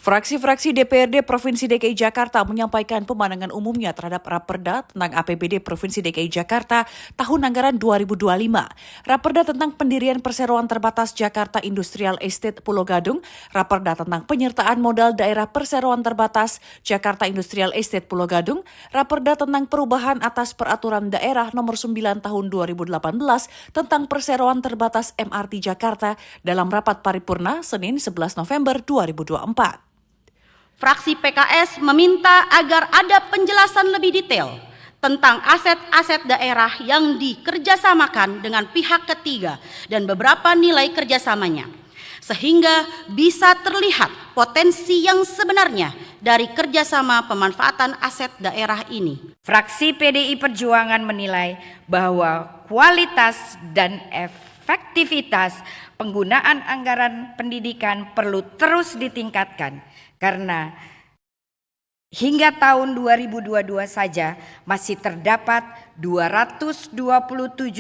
Fraksi-fraksi DPRD Provinsi DKI Jakarta menyampaikan pemandangan umumnya terhadap Raperda tentang APBD Provinsi DKI Jakarta tahun anggaran 2025. Raperda tentang pendirian Perseroan Terbatas Jakarta Industrial Estate Pulau Gadung, Raperda tentang penyertaan modal daerah Perseroan Terbatas Jakarta Industrial Estate Pulau Gadung, Raperda tentang perubahan atas Peraturan Daerah Nomor 9 Tahun 2018 tentang Perseroan Terbatas MRT Jakarta dalam rapat paripurna Senin 11 November 2024. Fraksi PKS meminta agar ada penjelasan lebih detail tentang aset-aset daerah yang dikerjasamakan dengan pihak ketiga dan beberapa nilai kerjasamanya, sehingga bisa terlihat potensi yang sebenarnya dari kerjasama pemanfaatan aset daerah ini. Fraksi PDI Perjuangan menilai bahwa kualitas dan efektivitas penggunaan anggaran pendidikan perlu terus ditingkatkan. Karena hingga tahun 2022 saja masih terdapat 227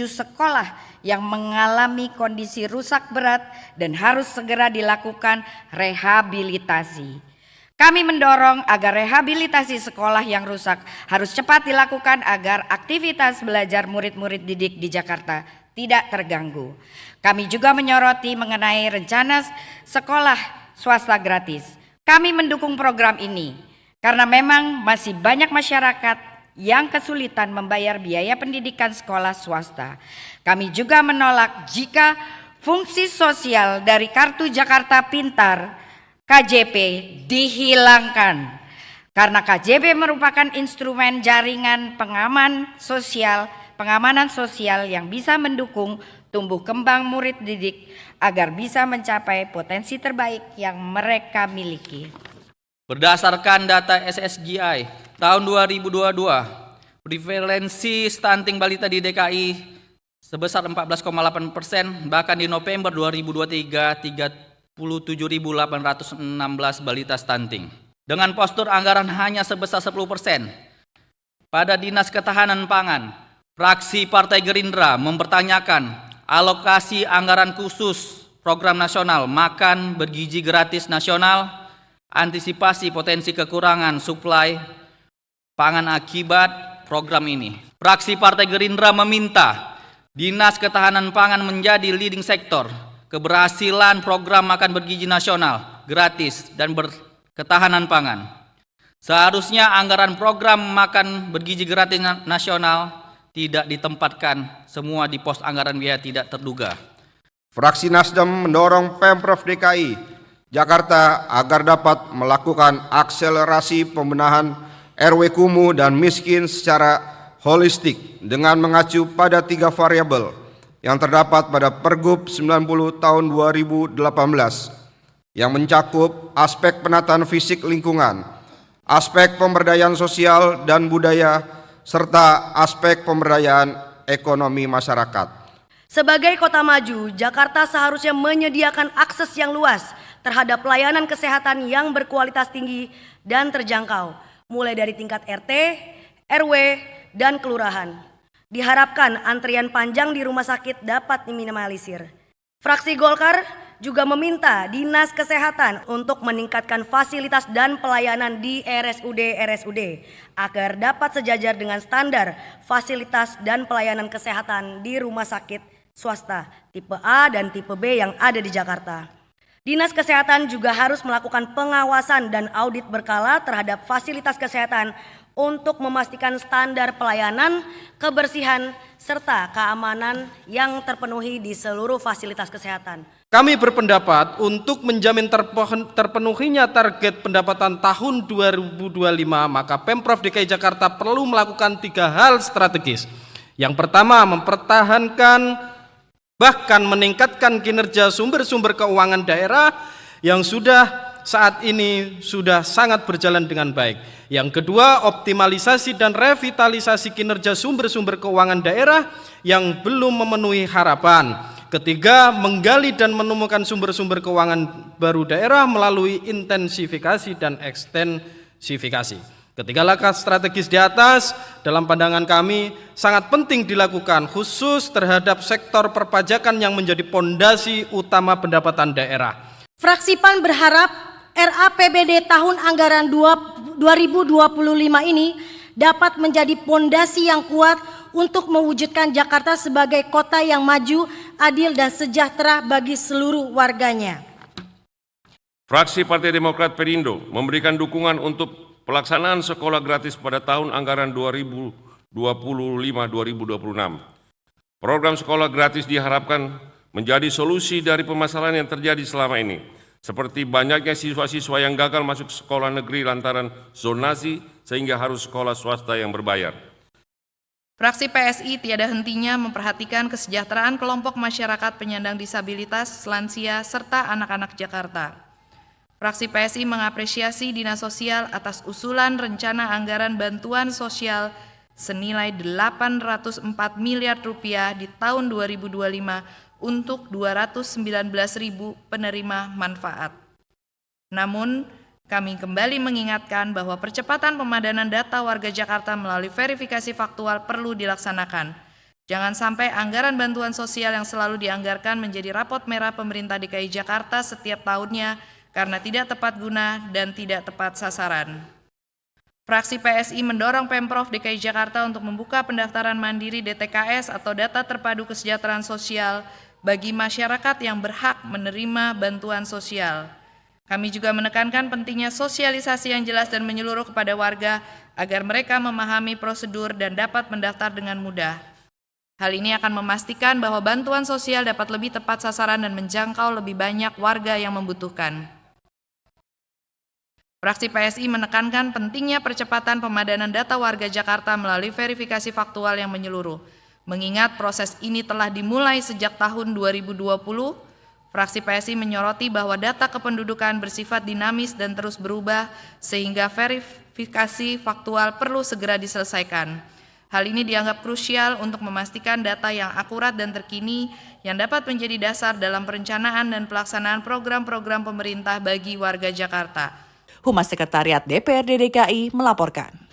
sekolah yang mengalami kondisi rusak berat dan harus segera dilakukan rehabilitasi. Kami mendorong agar rehabilitasi sekolah yang rusak harus cepat dilakukan agar aktivitas belajar murid-murid didik di Jakarta tidak terganggu. Kami juga menyoroti mengenai rencana sekolah swasta gratis. Kami mendukung program ini karena memang masih banyak masyarakat yang kesulitan membayar biaya pendidikan sekolah swasta. Kami juga menolak jika fungsi sosial dari Kartu Jakarta Pintar (KJP) dihilangkan. Karena KJP merupakan instrumen jaringan pengamanan sosial yang bisa mendukung tumbuh kembang murid didik agar bisa mencapai potensi terbaik yang mereka miliki. Berdasarkan data SSGI tahun 2022, prevalensi stunting balita di DKI sebesar 14,8%, bahkan di November 2023 37.816 balita stunting. Dengan postur anggaran hanya sebesar 10%. Pada Dinas Ketahanan Pangan, fraksi Partai Gerindra mempertanyakan alokasi anggaran khusus program nasional makan bergizi gratis nasional, antisipasi potensi kekurangan suplai pangan akibat program ini. Fraksi Partai Gerindra meminta Dinas Ketahanan Pangan menjadi leading sektor keberhasilan program makan bergizi nasional gratis dan berketahanan pangan. Seharusnya anggaran program makan bergizi gratis nasional tidak ditempatkan semua di pos anggaran biaya tidak terduga. Fraksi Nasdem mendorong Pemprov DKI Jakarta agar dapat melakukan akselerasi pembenahan RW kumuh dan miskin secara holistik dengan mengacu pada 3 variabel yang terdapat pada Pergub 90 tahun 2018 yang mencakup aspek penataan fisik lingkungan, aspek pemberdayaan sosial dan budaya, serta aspek pemberdayaan ekonomi masyarakat. Sebagai kota maju, Jakarta seharusnya menyediakan akses yang luas terhadap pelayanan kesehatan yang berkualitas tinggi dan terjangkau, mulai dari tingkat RT, RW, dan kelurahan. Diharapkan antrian panjang di rumah sakit dapat diminimalisir. Fraksi Golkar juga meminta Dinas Kesehatan untuk meningkatkan fasilitas dan pelayanan di RSUD agar dapat sejajar dengan standar fasilitas dan pelayanan kesehatan di rumah sakit swasta tipe A dan tipe B yang ada di Jakarta. Dinas Kesehatan juga harus melakukan pengawasan dan audit berkala terhadap fasilitas kesehatan untuk memastikan standar pelayanan, kebersihan, serta keamanan yang terpenuhi di seluruh fasilitas kesehatan. Kami berpendapat untuk menjamin terpenuhinya target pendapatan tahun 2025, maka Pemprov DKI Jakarta perlu melakukan 3 hal strategis. Yang pertama, mempertahankan bahkan meningkatkan kinerja sumber-sumber keuangan daerah yang saat ini sudah sangat berjalan dengan baik. Yang kedua, optimalisasi dan revitalisasi kinerja sumber-sumber keuangan daerah yang belum memenuhi harapan. Ketiga, menggali dan menemukan sumber-sumber keuangan baru daerah melalui intensifikasi dan ekstensifikasi. Ketiga langkah strategis di atas dalam pandangan kami sangat penting dilakukan khusus terhadap sektor perpajakan yang menjadi pondasi utama pendapatan daerah. Fraksi PAN berharap RAPBD tahun anggaran 2025 ini dapat menjadi pondasi yang kuat untuk mewujudkan Jakarta sebagai kota yang maju, adil, dan sejahtera bagi seluruh warganya. Fraksi Partai Demokrat Perindo memberikan dukungan untuk pelaksanaan sekolah gratis pada tahun anggaran 2025-2026. Program sekolah gratis diharapkan menjadi solusi dari permasalahan yang terjadi selama ini, seperti banyaknya siswa-siswa yang gagal masuk sekolah negeri lantaran zonasi sehingga harus sekolah swasta yang berbayar. Fraksi PSI tiada hentinya memperhatikan kesejahteraan kelompok masyarakat penyandang disabilitas, lansia, serta anak-anak Jakarta. Fraksi PSI mengapresiasi Dinas Sosial atas usulan rencana anggaran bantuan sosial senilai 804 miliar rupiah di tahun 2025 untuk 219.000 penerima manfaat. Namun, kami kembali mengingatkan bahwa percepatan pemadanan data warga Jakarta melalui verifikasi faktual perlu dilaksanakan. Jangan sampai anggaran bantuan sosial yang selalu dianggarkan menjadi rapot merah pemerintah DKI Jakarta setiap tahunnya karena tidak tepat guna dan tidak tepat sasaran. Fraksi PSI mendorong Pemprov DKI Jakarta untuk membuka pendaftaran mandiri DTKS atau Data Terpadu Kesejahteraan Sosial bagi masyarakat yang berhak menerima bantuan sosial. Kami juga menekankan pentingnya sosialisasi yang jelas dan menyeluruh kepada warga agar mereka memahami prosedur dan dapat mendaftar dengan mudah. Hal ini akan memastikan bahwa bantuan sosial dapat lebih tepat sasaran dan menjangkau lebih banyak warga yang membutuhkan. Fraksi PSI menekankan pentingnya percepatan pemadanan data warga Jakarta melalui verifikasi faktual yang menyeluruh. Mengingat proses ini telah dimulai sejak tahun 2020, fraksi PSI menyoroti bahwa data kependudukan bersifat dinamis dan terus berubah sehingga verifikasi faktual perlu segera diselesaikan. Hal ini dianggap krusial untuk memastikan data yang akurat dan terkini yang dapat menjadi dasar dalam perencanaan dan pelaksanaan program-program pemerintah bagi warga Jakarta. Humas Sekretariat DPRD DKI melaporkan.